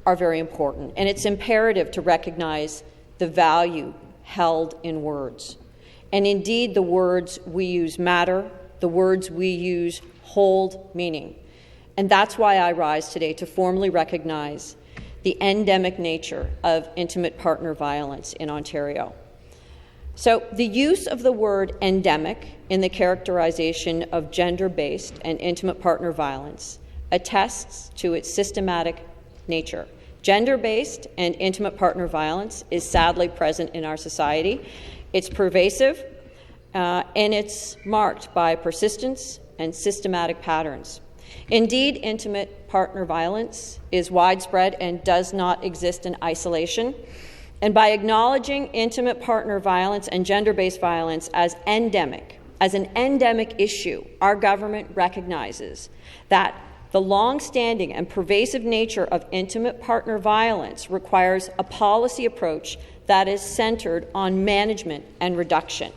are very important, and it's imperative to recognize the value held in words. And indeed, the words we use matter, the words we use hold meaning. And that's why I rise today to formally recognize the endemic nature of intimate partner violence in Ontario. So the use of the word endemic in the characterization of gender-based and intimate partner violence attests to its systematic nature. Gender-based and intimate partner violence is sadly present in our society. It's pervasive, and it's marked by persistence and systematic patterns. Indeed, intimate partner violence is widespread and does not exist in isolation. And by acknowledging intimate partner violence and gender-based violence as endemic, as an endemic issue, our government recognizes that the long-standing and pervasive nature of intimate partner violence requires a policy approach that is centered on management and reduction.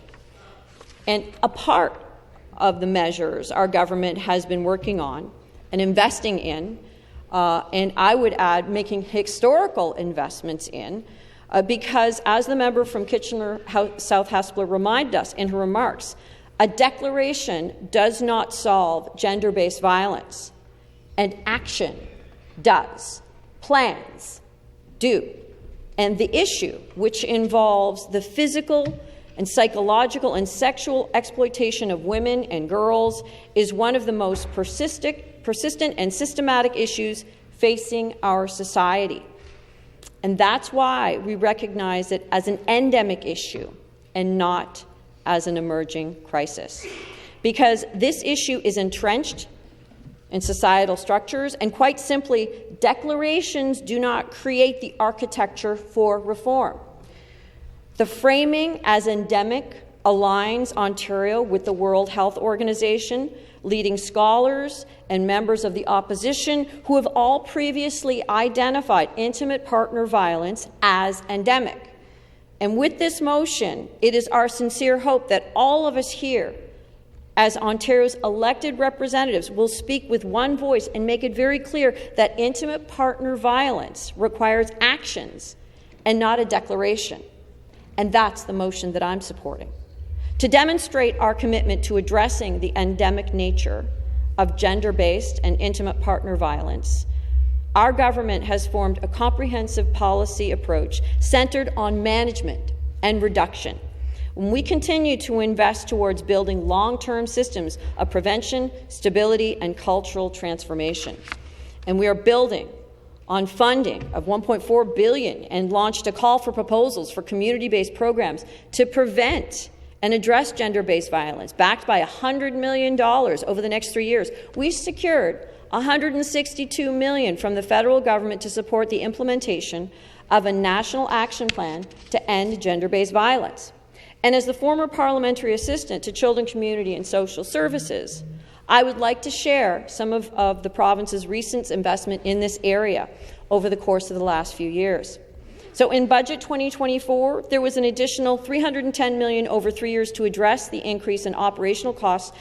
And a part of the measures our government has been working on and investing in, and I would add making historical investments in, because as the member from Kitchener South Haspler reminded us in her remarks, a declaration does not solve gender-based violence, and action does. Plans do. And the issue, which involves the physical and psychological and sexual exploitation of women and girls, is one of the most persistent and systematic issues facing our society. And that's why we recognize it as an endemic issue and not as an emerging crisis. Because this issue is entrenched in societal structures, and quite simply, declarations do not create the architecture for reform. The framing as endemic aligns Ontario with the World Health Organization, leading scholars and members of the opposition who have all previously identified intimate partner violence as endemic. And with this motion, it is our sincere hope that all of us here, as Ontario's elected representatives, will speak with one voice and make it very clear that intimate partner violence requires actions and not a declaration. And that's the motion that I'm supporting. To demonstrate our commitment to addressing the endemic nature of gender-based and intimate partner violence, our government has formed a comprehensive policy approach centered on management and reduction. We continue to invest towards building long-term systems of prevention, stability, and cultural transformation. And we are building on funding of $1.4 billion and launched a call for proposals for community-based programs to prevent and address gender-based violence, backed by $100 million over the next 3 years. We secured $162 million from the federal government to support the implementation of a national action plan to end gender-based violence. And as the former parliamentary assistant to Children, Community and Social Services, I would like to share some of the province's recent investment in this area over the course of the last few years. So in Budget 2024, there was an additional $310 million over 3 years to address the increase in operational costs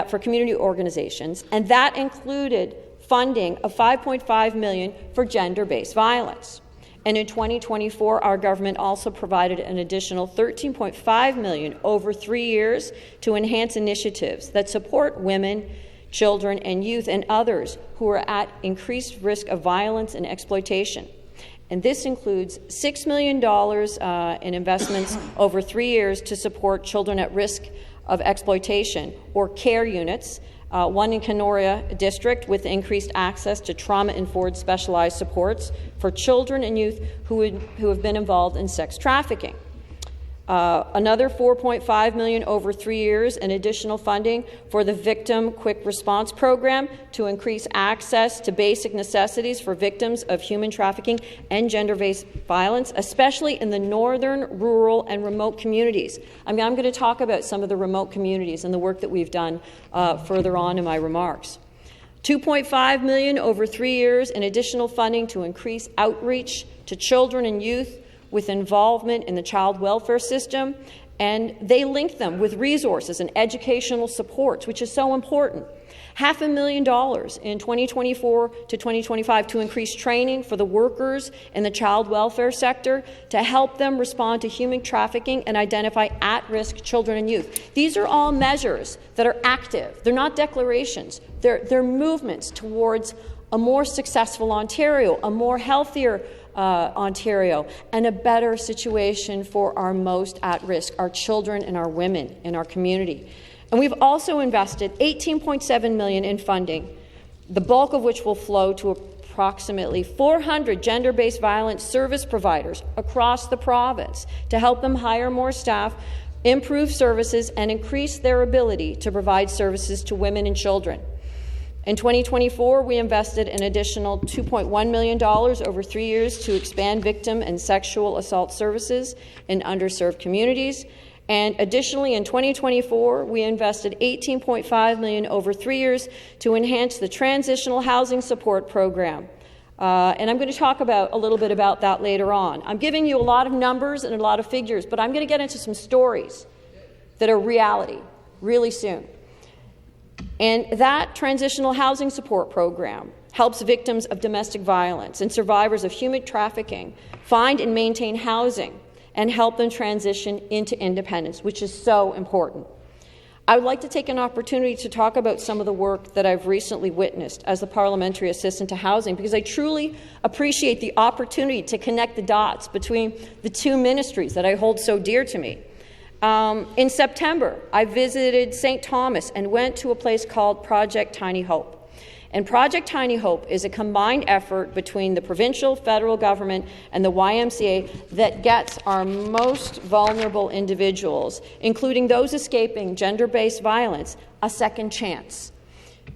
for community organizations, and that included funding of $5.5 million for gender-based violence. And in 2024, our government also provided an additional $13.5 million over 3 years to enhance initiatives that support women, children, and youth and others who are at increased risk of violence and exploitation. And this includes $6 million in investments over 3 years to support children at risk of exploitation, or CARE units, one in Kenora District with increased access to trauma-informed specialized supports for children and youth who have been involved in sex trafficking. Another $4.5 million over 3 years in additional funding for the Victim Quick Response Program to increase access to basic necessities for victims of human trafficking and gender-based violence, especially in the northern, rural, and remote communities. I'm going to talk about some of the remote communities and the work that we've done further on in my remarks. $2.5 million over 3 years in additional funding to increase outreach to children and youth with involvement in the child welfare system, and they link them with resources and educational supports, which is so important. $500,000 in 2024 to 2025 to increase training for the workers in the child welfare sector to help them respond to human trafficking and identify at-risk children and youth. These are all measures that are active. They're not declarations. They're movements towards a more successful Ontario, a more healthier Ontario, and a better situation for our most at risk, our children and our women in our community. And we've also invested $18.7 million in funding, the bulk of which will flow to approximately 400 gender-based violence service providers across the province to help them hire more staff, improve services, and increase their ability to provide services to women and children. In 2024, we invested an additional $2.1 million over 3 years to expand victim and sexual assault services in underserved communities. And additionally, in 2024, we invested $18.5 million over 3 years to enhance the Transitional Housing Support Program. And I'm going to talk a little bit about that later on. I'm giving you a lot of numbers and a lot of figures, but I'm going to get into some stories that are reality really soon. And that Transitional Housing Support Program helps victims of domestic violence and survivors of human trafficking find and maintain housing and help them transition into independence, which is so important. I would like to take an opportunity to talk about some of the work that I've recently witnessed as the Parliamentary Assistant to Housing, because I truly appreciate the opportunity to connect the dots between the two ministries that I hold so dear to me. In September, I visited St. Thomas and went to a place called Project Tiny Hope. And Project Tiny Hope is a combined effort between the provincial, federal government, and the YMCA that gets our most vulnerable individuals, including those escaping gender-based violence, a second chance.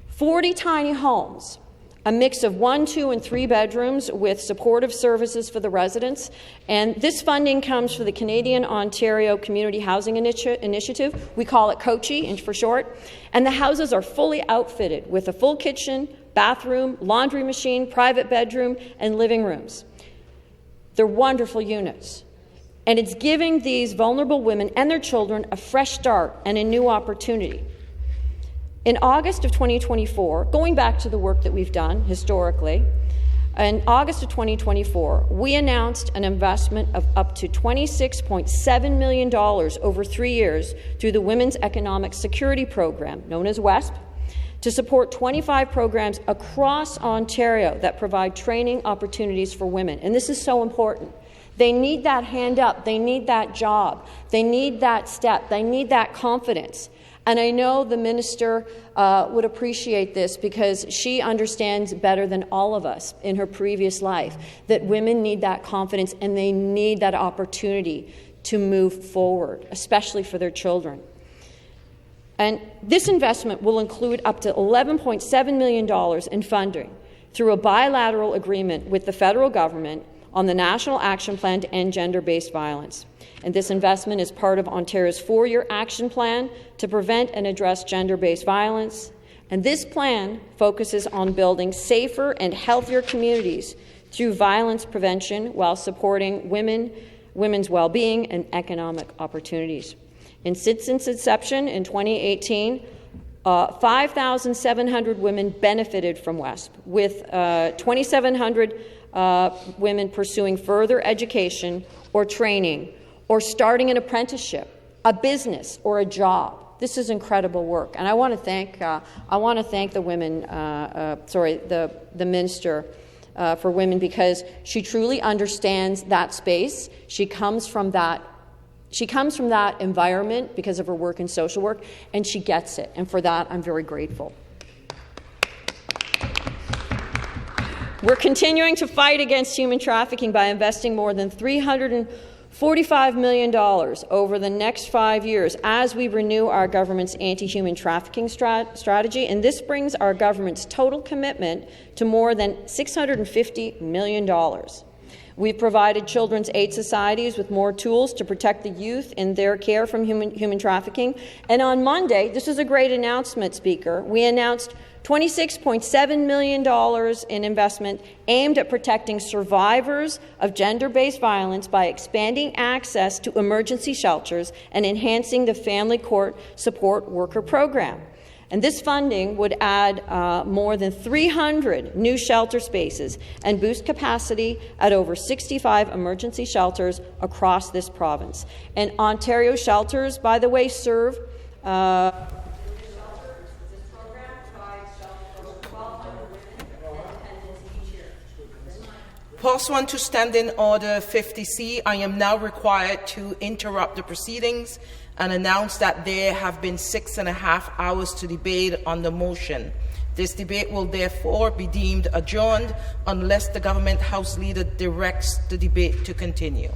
40 tiny homes, a mix of 1, 2, and 3 bedrooms with supportive services for the residents. And this funding comes from the Canadian-Ontario Community Housing Initiative. We call it COCHI for short. And the houses are fully outfitted with a full kitchen, bathroom, laundry machine, private bedroom, and living rooms. They're wonderful units. And it's giving these vulnerable women and their children a fresh start and a new opportunity. In August of 2024, going back to the work that we've done historically, in August of 2024, we announced an investment of up to $26.7 million over 3 years through the Women's Economic Security Program, known as WESP, to support 25 programs across Ontario that provide training opportunities for women. And this is so important. They need that hand up. They need that job. They need that step. They need that confidence. And I know the minister would appreciate this because she understands better than all of us in her previous life that women need that confidence and they need that opportunity to move forward, especially for their children. And this investment will include up to $11.7 million in funding through a bilateral agreement with the federal government on the National Action Plan to End Gender-Based Violence. And this investment is part of Ontario's 4-year action plan to prevent and address gender-based violence. And this plan focuses on building safer and healthier communities through violence prevention while supporting women's well-being and economic opportunities. And since its inception in 2018, 5,700 women benefited from WESP, with 2,700 women pursuing further education or training or starting an apprenticeship, a business, or a job. This is incredible work, and I want to thank the women. The minister for women, because she truly understands that space. She comes from that environment because of her work in social work, and she gets it. And for that, I'm very grateful. We're continuing to fight against human trafficking by investing more than $345 million over the next 5 years as we renew our government's anti-human trafficking strategy, and this brings our government's total commitment to more than $650 million. We've provided children's aid societies with more tools to protect the youth in their care from human trafficking. And on Monday, this is a great announcement, Speaker, we announced $26.7 million in investment aimed at protecting survivors of gender-based violence by expanding access to emergency shelters and enhancing the Family Court Support Worker Program. And this funding would add more than 300 new shelter spaces and boost capacity at over 65 emergency shelters across this province. And Ontario shelters, by the way, serve Pause one to Standing Order 50C. I am now required to interrupt the proceedings and announce that there have been 6.5 hours to debate on the motion. This debate will therefore be deemed adjourned unless the Government House Leader directs the debate to continue.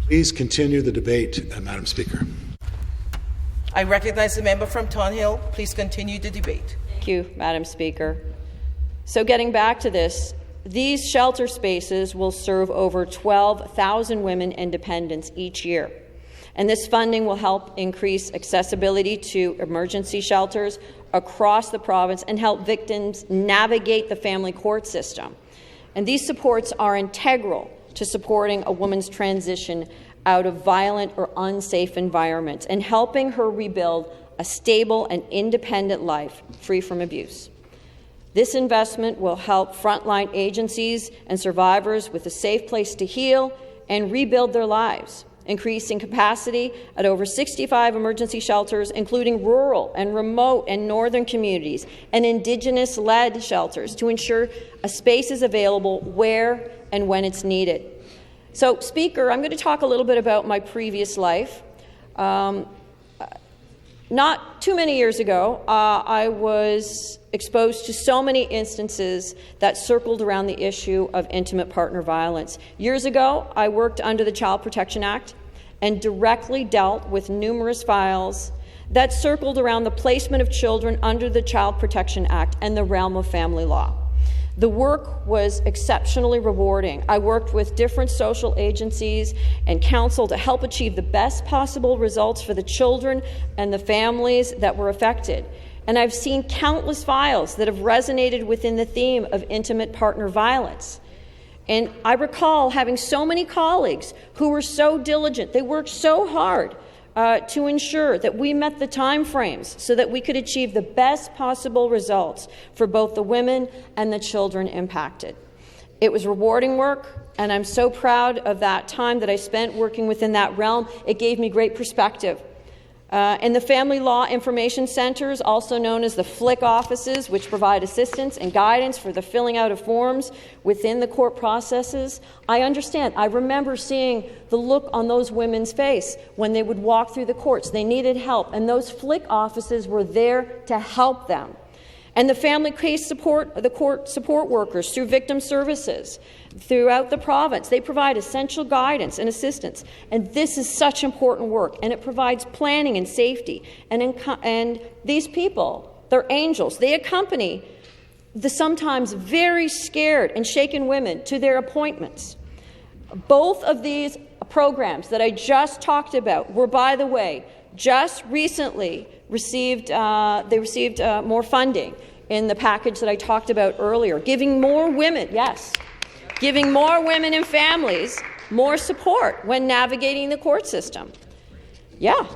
Please continue the debate, Madam Speaker. I recognize the member from Thornhill. Please continue the debate. Thank you, Madam Speaker. So getting back to this, these shelter spaces will serve over 12,000 women and dependents each year. And this funding will help increase accessibility to emergency shelters across the province and help victims navigate the family court system. And these supports are integral to supporting a woman's transition out of violent or unsafe environments and helping her rebuild a stable and independent life free from abuse. This investment will help frontline agencies and survivors with a safe place to heal and rebuild their lives, increasing capacity at over 65 emergency shelters, including rural and remote and northern communities and Indigenous-led shelters to ensure a space is available where and when it's needed. So, Speaker, I'm going to talk a little bit about my previous life. Not too many years ago, I was exposed to so many instances that circled around the issue of intimate partner violence. Years ago, I worked under the Child Protection Act and directly dealt with numerous files that circled around the placement of children under the Child Protection Act and the realm of family law. The work was exceptionally rewarding. I worked with different social agencies and council to help achieve the best possible results for the children and the families that were affected. And I've seen countless files that have resonated within the theme of intimate partner violence. And I recall having so many colleagues who were so diligent. They worked so hard to ensure that we met the time frames so that we could achieve the best possible results for both the women and the children impacted. It was rewarding work, and I'm so proud of that time that I spent working within that realm. It gave me great perspective. And the Family Law Information Centres, also known as the FLIC offices, which provide assistance and guidance for the filling out of forms within the court processes. I understand. I remember seeing the look on those women's face when they would walk through the courts. They needed help, and those FLIC offices were there to help them. And the family case support, the court support workers through victim services throughout the province, they provide essential guidance and assistance. And this is such important work, and it provides planning and safety. And these people, they're angels. They accompany the sometimes very scared and shaken women to their appointments. Both of these programs that I just talked about were, by the way, just recently received more funding in the package that I talked about earlier, giving more women, giving more women and families more support when navigating the court system. Yeah.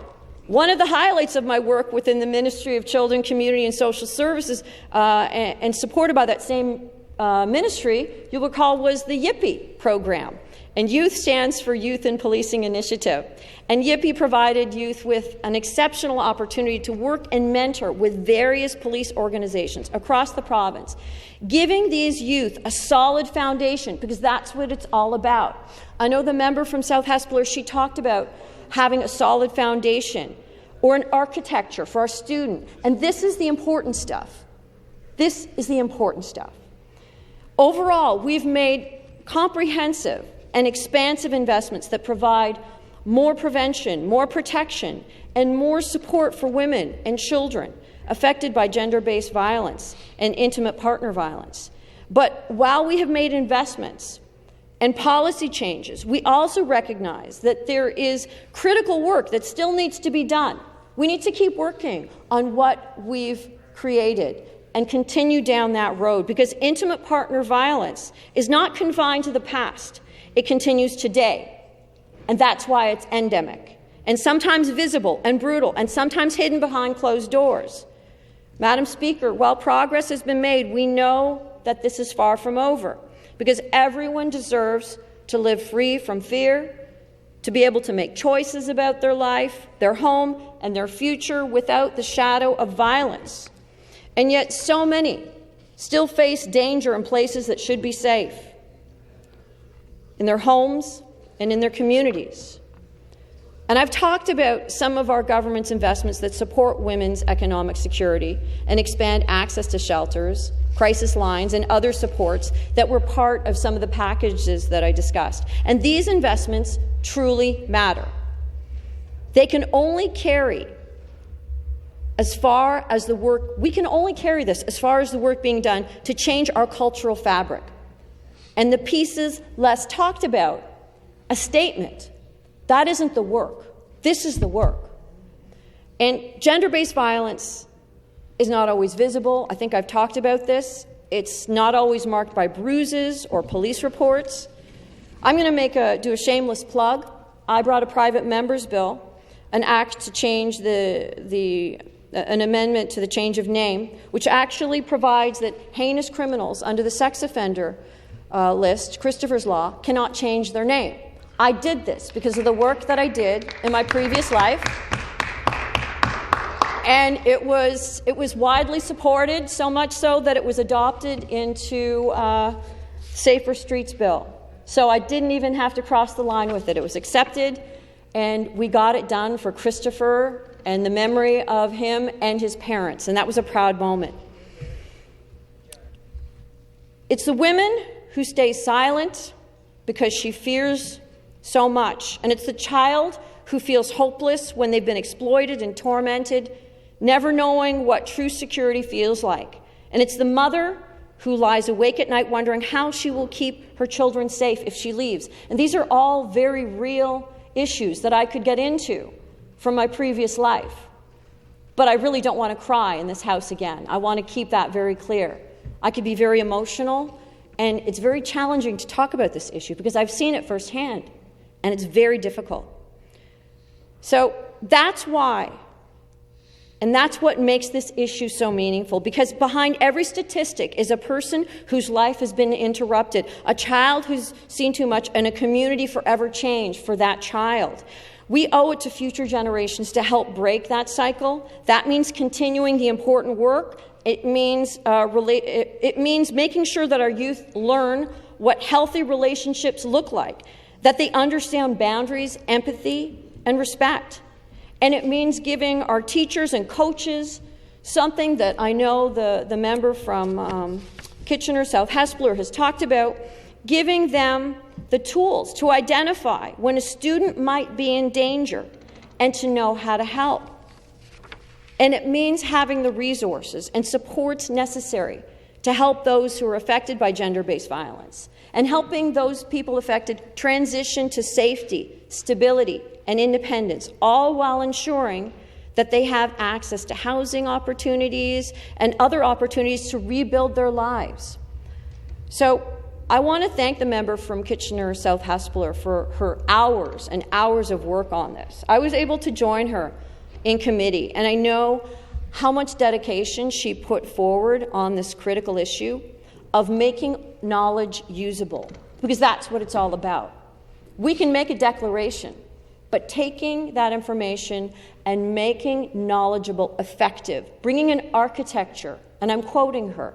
One of the highlights of my work within the Ministry of Children, Community and Social Services and supported by that same ministry, you'll recall, was the YIPPY program. And YOUTH stands for Youth and Policing Initiative. And YIPPY provided youth with an exceptional opportunity to work and mentor with various police organizations across the province, giving these youth a solid foundation, because that's what it's all about. I know the member from South Hespeler, she talked about having a solid foundation or an architecture for our student. And this is the important stuff. This is the important stuff. Overall, we've made comprehensive and expansive investments that provide more prevention, more protection, and more support for women and children affected by gender-based violence and intimate partner violence. But while we have made investments and policy changes, we also recognize that there is critical work that still needs to be done. We need to keep working on what we've created and continue down that road, because intimate partner violence is not confined to the past. It continues today, and that's why it's endemic, and sometimes visible and brutal, and sometimes hidden behind closed doors. Madam Speaker, while progress has been made, we know that this is far from over, because everyone deserves to live free from fear, to be able to make choices about their life, their home, and their future without the shadow of violence. And yet so many still face danger in places that should be safe, in their homes and in their communities. And I've talked about some of our government's investments that support women's economic security and expand access to shelters, crisis lines, and other supports that were part of some of the packages that I discussed. And these investments truly matter. They can only carry as far as the work, we can only carry this as far as the work being done to change our cultural fabric. And the pieces less talked about, a statement, that isn't the work. This is the work. And gender-based violence is not always visible. I think I've talked about this. It's not always marked by bruises or police reports. I'm going to do a shameless plug. I brought a private member's bill, an act to change an amendment to the change of name, which actually provides that heinous criminals under the sex offender list, Christopher's Law, cannot change their name. I did this because of the work that I did in my previous life, and it was widely supported, so much so that it was adopted into Safer Streets Bill. So I didn't even have to cross the line with it. It was accepted, and we got it done for Christopher and the memory of him and his parents, and that was a proud moment. It's the women who stay silent because she fears so much, and it's the child who feels hopeless when they've been exploited and tormented, never knowing what true security feels like. And it's the mother who lies awake at night wondering how she will keep her children safe if she leaves. And these are all very real issues that I could get into from my previous life. But I really don't want to cry in this house again. I want to keep that very clear. I could be very emotional, and it's very challenging to talk about this issue because I've seen it firsthand, and it's very difficult. So that's why, and that's what makes this issue so meaningful, because behind every statistic is a person whose life has been interrupted, a child who's seen too much, and a community forever changed for that child. We owe it to future generations to help break that cycle. That means continuing the important work. It means making sure that our youth learn what healthy relationships look like, that they understand boundaries, empathy, and respect. And it means giving our teachers and coaches something that I know the member from Kitchener South Hespeler has talked about, giving them the tools to identify when a student might be in danger and to know how to help. And it means having the resources and supports necessary to help those who are affected by gender-based violence, and helping those people affected transition to safety, stability, and independence, all while ensuring that they have access to housing opportunities and other opportunities to rebuild their lives. So I want to thank the member from Kitchener South Hespeler for her hours and hours of work on this. I was able to join her in committee, and I know how much dedication she put forward on this critical issue of making knowledge usable, because that's what it's all about. We can make a declaration, but taking that information and making knowledgeable effective, bringing an architecture, and I'm quoting her.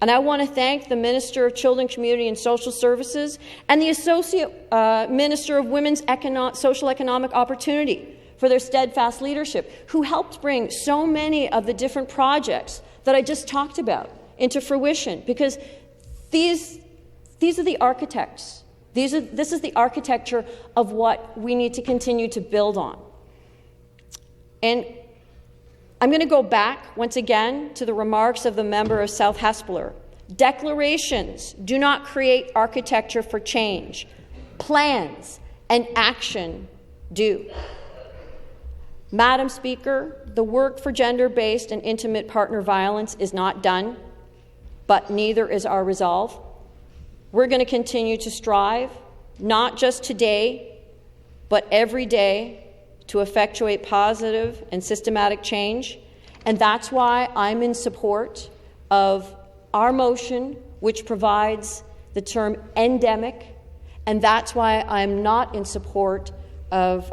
And I want to thank the Minister of Children, Community and Social Services and the Associate Minister of Women's Social Economic Opportunity for their steadfast leadership, who helped bring so many of the different projects that I just talked about into fruition, because these are the architects. This is the architecture of what we need to continue to build on. And I'm going to go back once again to the remarks of the member of South Hespeler. Declarations do not create architecture for change. Plans and action do. Madam Speaker, the work for gender-based and intimate partner violence is not done, but neither is our resolve. We're going to continue to strive, not just today, but every day, to effectuate positive and systematic change. And that's why I'm in support of our motion, which provides the term endemic, and that's why I'm not in support of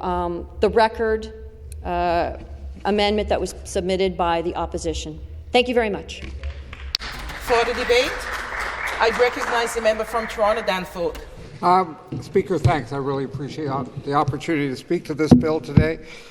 the record amendment that was submitted by the opposition. Thank you very much. For the debate, I recognize the member from Toronto, Danforth. Speaker, thanks. I really appreciate the opportunity to speak to this bill today.